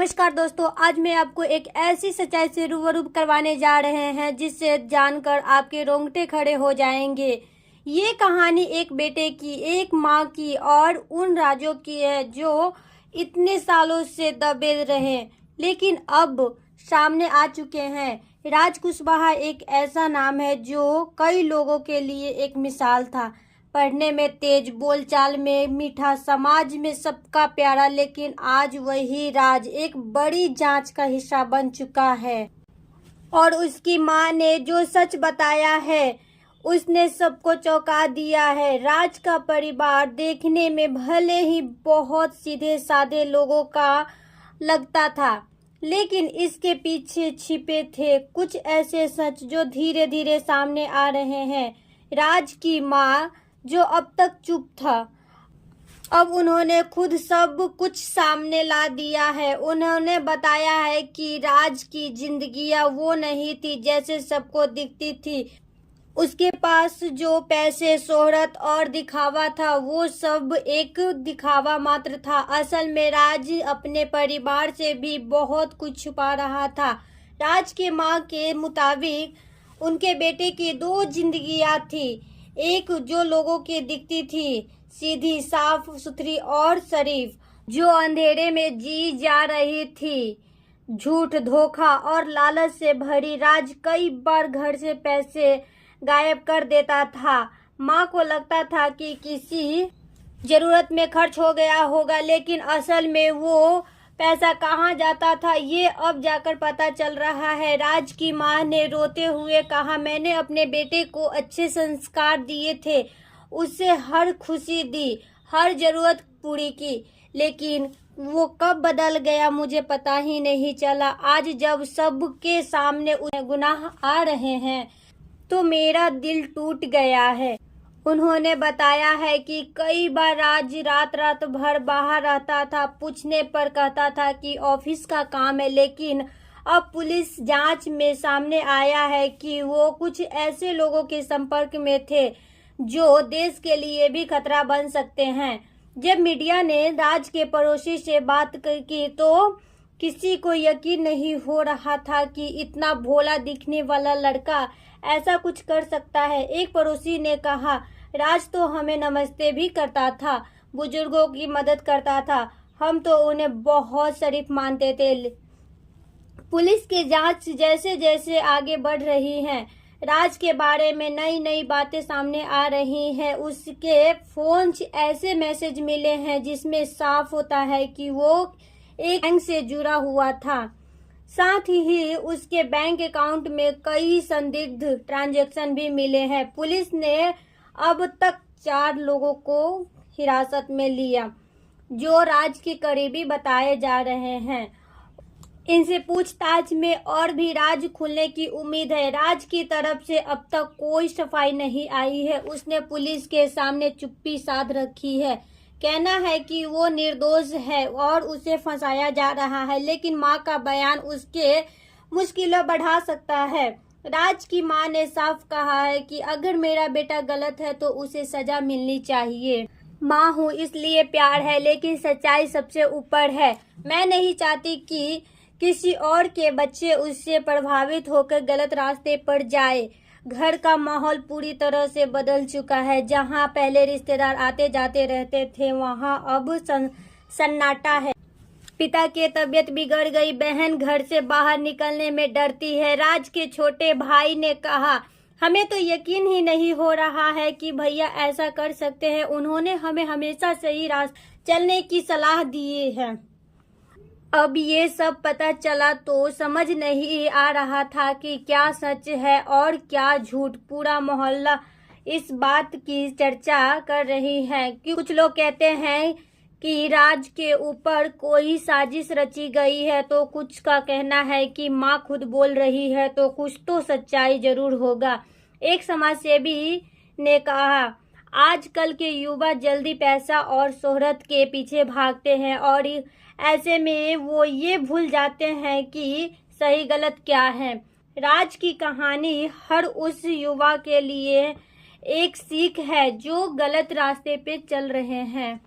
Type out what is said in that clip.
नमस्कार दोस्तों, आज मैं आपको एक ऐसी सच्चाई से रूबरू करवाने जा रहे हैं जिससे जानकर आपके रोंगटे खड़े हो जाएंगे। ये कहानी एक बेटे की, एक माँ की और उन राजों की है जो इतने सालों से दबे रहे लेकिन अब सामने आ चुके हैं। राज कुशवाहा एक ऐसा नाम है जो कई लोगों के लिए एक मिसाल था। पढ़ने में तेज, बोलचाल में मीठा, समाज में सबका प्यारा, लेकिन आज वही राज एक बड़ी जांच का हिस्सा बन चुका है। और उसकी मां ने जो सच बताया है उसने सबको चौंका दिया है। राज का परिवार देखने में भले ही बहुत सीधे साधे लोगों का लगता था, लेकिन इसके पीछे छिपे थे कुछ ऐसे सच जो धीरे धीरे सामने आ रहे हैं। राज की मां जो अब तक चुप था, अब उन्होंने खुद सब कुछ सामने ला दिया है। उन्होंने बताया है कि राज की जिंदगियां वो नहीं थी जैसे सबको दिखती थी। उसके पास जो पैसे, शोहरत और दिखावा था वो सब एक दिखावा मात्र था। असल में राज अपने परिवार से भी बहुत कुछ छुपा रहा था। राज के मां के मुताबिक उनके बेटे की दो जिंदगियां थी। एक जो लोगों की दिखती थी, सीधी, साफ सुथरी और शरीफ, जो अंधेरे में जी जा रही थी, झूठ, धोखा और लालच से भरी। राज कई बार घर से पैसे गायब कर देता था। माँ को लगता था कि किसी जरूरत में खर्च हो गया होगा, लेकिन असल में वो पैसा कहाँ जाता था ये अब जाकर पता चल रहा है। राज की माँ ने रोते हुए कहा, मैंने अपने बेटे को अच्छे संस्कार दिए थे, उसे हर खुशी दी, हर जरूरत पूरी की, लेकिन वो कब बदल गया मुझे पता ही नहीं चला। आज जब सबके सामने गुनाह आ रहे हैं तो मेरा दिल टूट गया है। उन्होंने बताया है कि कई बार राज रात भर बाहर रहता था। पूछने पर कहता था कि ऑफिस का काम है, लेकिन अब पुलिस जांच में सामने आया है कि वो कुछ ऐसे लोगों के संपर्क में थे जो देश के लिए भी खतरा बन सकते हैं। जब मीडिया ने राज के पड़ोसी से बात की तो किसी को यकीन नहीं हो रहा था कि इतना भोला दिखने वाला लड़का ऐसा कुछ कर सकता है। एक पड़ोसी ने कहा, राज तो हमें नमस्ते भी करता था, बुजुर्गों की मदद करता था, हम तो उन्हें बहुत शरीफ मानते थे। पुलिस की जांच जैसे जैसे आगे बढ़ रही है, राज के बारे में नई नई बातें सामने आ रही हैं। उसके फोन ऐसे मैसेज मिले हैं जिसमें साफ होता है कि वो एक बैंक से जुड़ा हुआ था। साथ ही उसके बैंक अकाउंट में कई संदिग्ध ट्रांजैक्शन भी मिले हैं। पुलिस ने अब तक 4 लोगों को हिरासत में लिया जो राज के करीबी बताए जा रहे हैं। इनसे पूछताछ में और भी राज खुलने की उम्मीद है। राज की तरफ से अब तक कोई सफाई नहीं आई है। उसने पुलिस के सामने चुप्पी साध रखी है। कहना है कि वो निर्दोष है और उसे फंसाया जा रहा है, लेकिन मां का बयान उसके मुश्किलें बढ़ा सकता है। राज की मां ने साफ कहा है कि अगर मेरा बेटा गलत है तो उसे सजा मिलनी चाहिए। मां हूँ इसलिए प्यार है, लेकिन सच्चाई सबसे ऊपर है। मैं नहीं चाहती कि किसी और के बच्चे उससे प्रभावित होकर गलत रास्ते पर जाए। घर का माहौल पूरी तरह से बदल चुका है। जहां पहले रिश्तेदार आते जाते रहते थे, वहां अब सन्नाटा है। पिता की तबीयत बिगड़ गई, बहन घर से बाहर निकलने में डरती है। राज के छोटे भाई ने कहा, हमें तो यकीन ही नहीं हो रहा है कि भैया ऐसा कर सकते हैं। उन्होंने हमें हमेशा सही रास्ते चलने की सलाह दी है। अब ये सब पता चला तो समझ नहीं आ रहा था कि क्या सच है और क्या झूठ। पूरा मोहल्ला इस बात की चर्चा कर रही है कि कुछ लोग कहते हैं कि राज के ऊपर कोई साजिश रची गई है, तो कुछ का कहना है कि माँ खुद बोल रही है, तो कुछ तो सच्चाई जरूर होगा। एक समाजसेवी ने कहा, आजकल के युवा जल्दी पैसा और शोहरत के पीछे भागते हैं और ऐसे में वो ये भूल जाते हैं कि सही गलत क्या है। राज की कहानी हर उस युवा के लिए एक सीख है जो गलत रास्ते पे चल रहे हैं।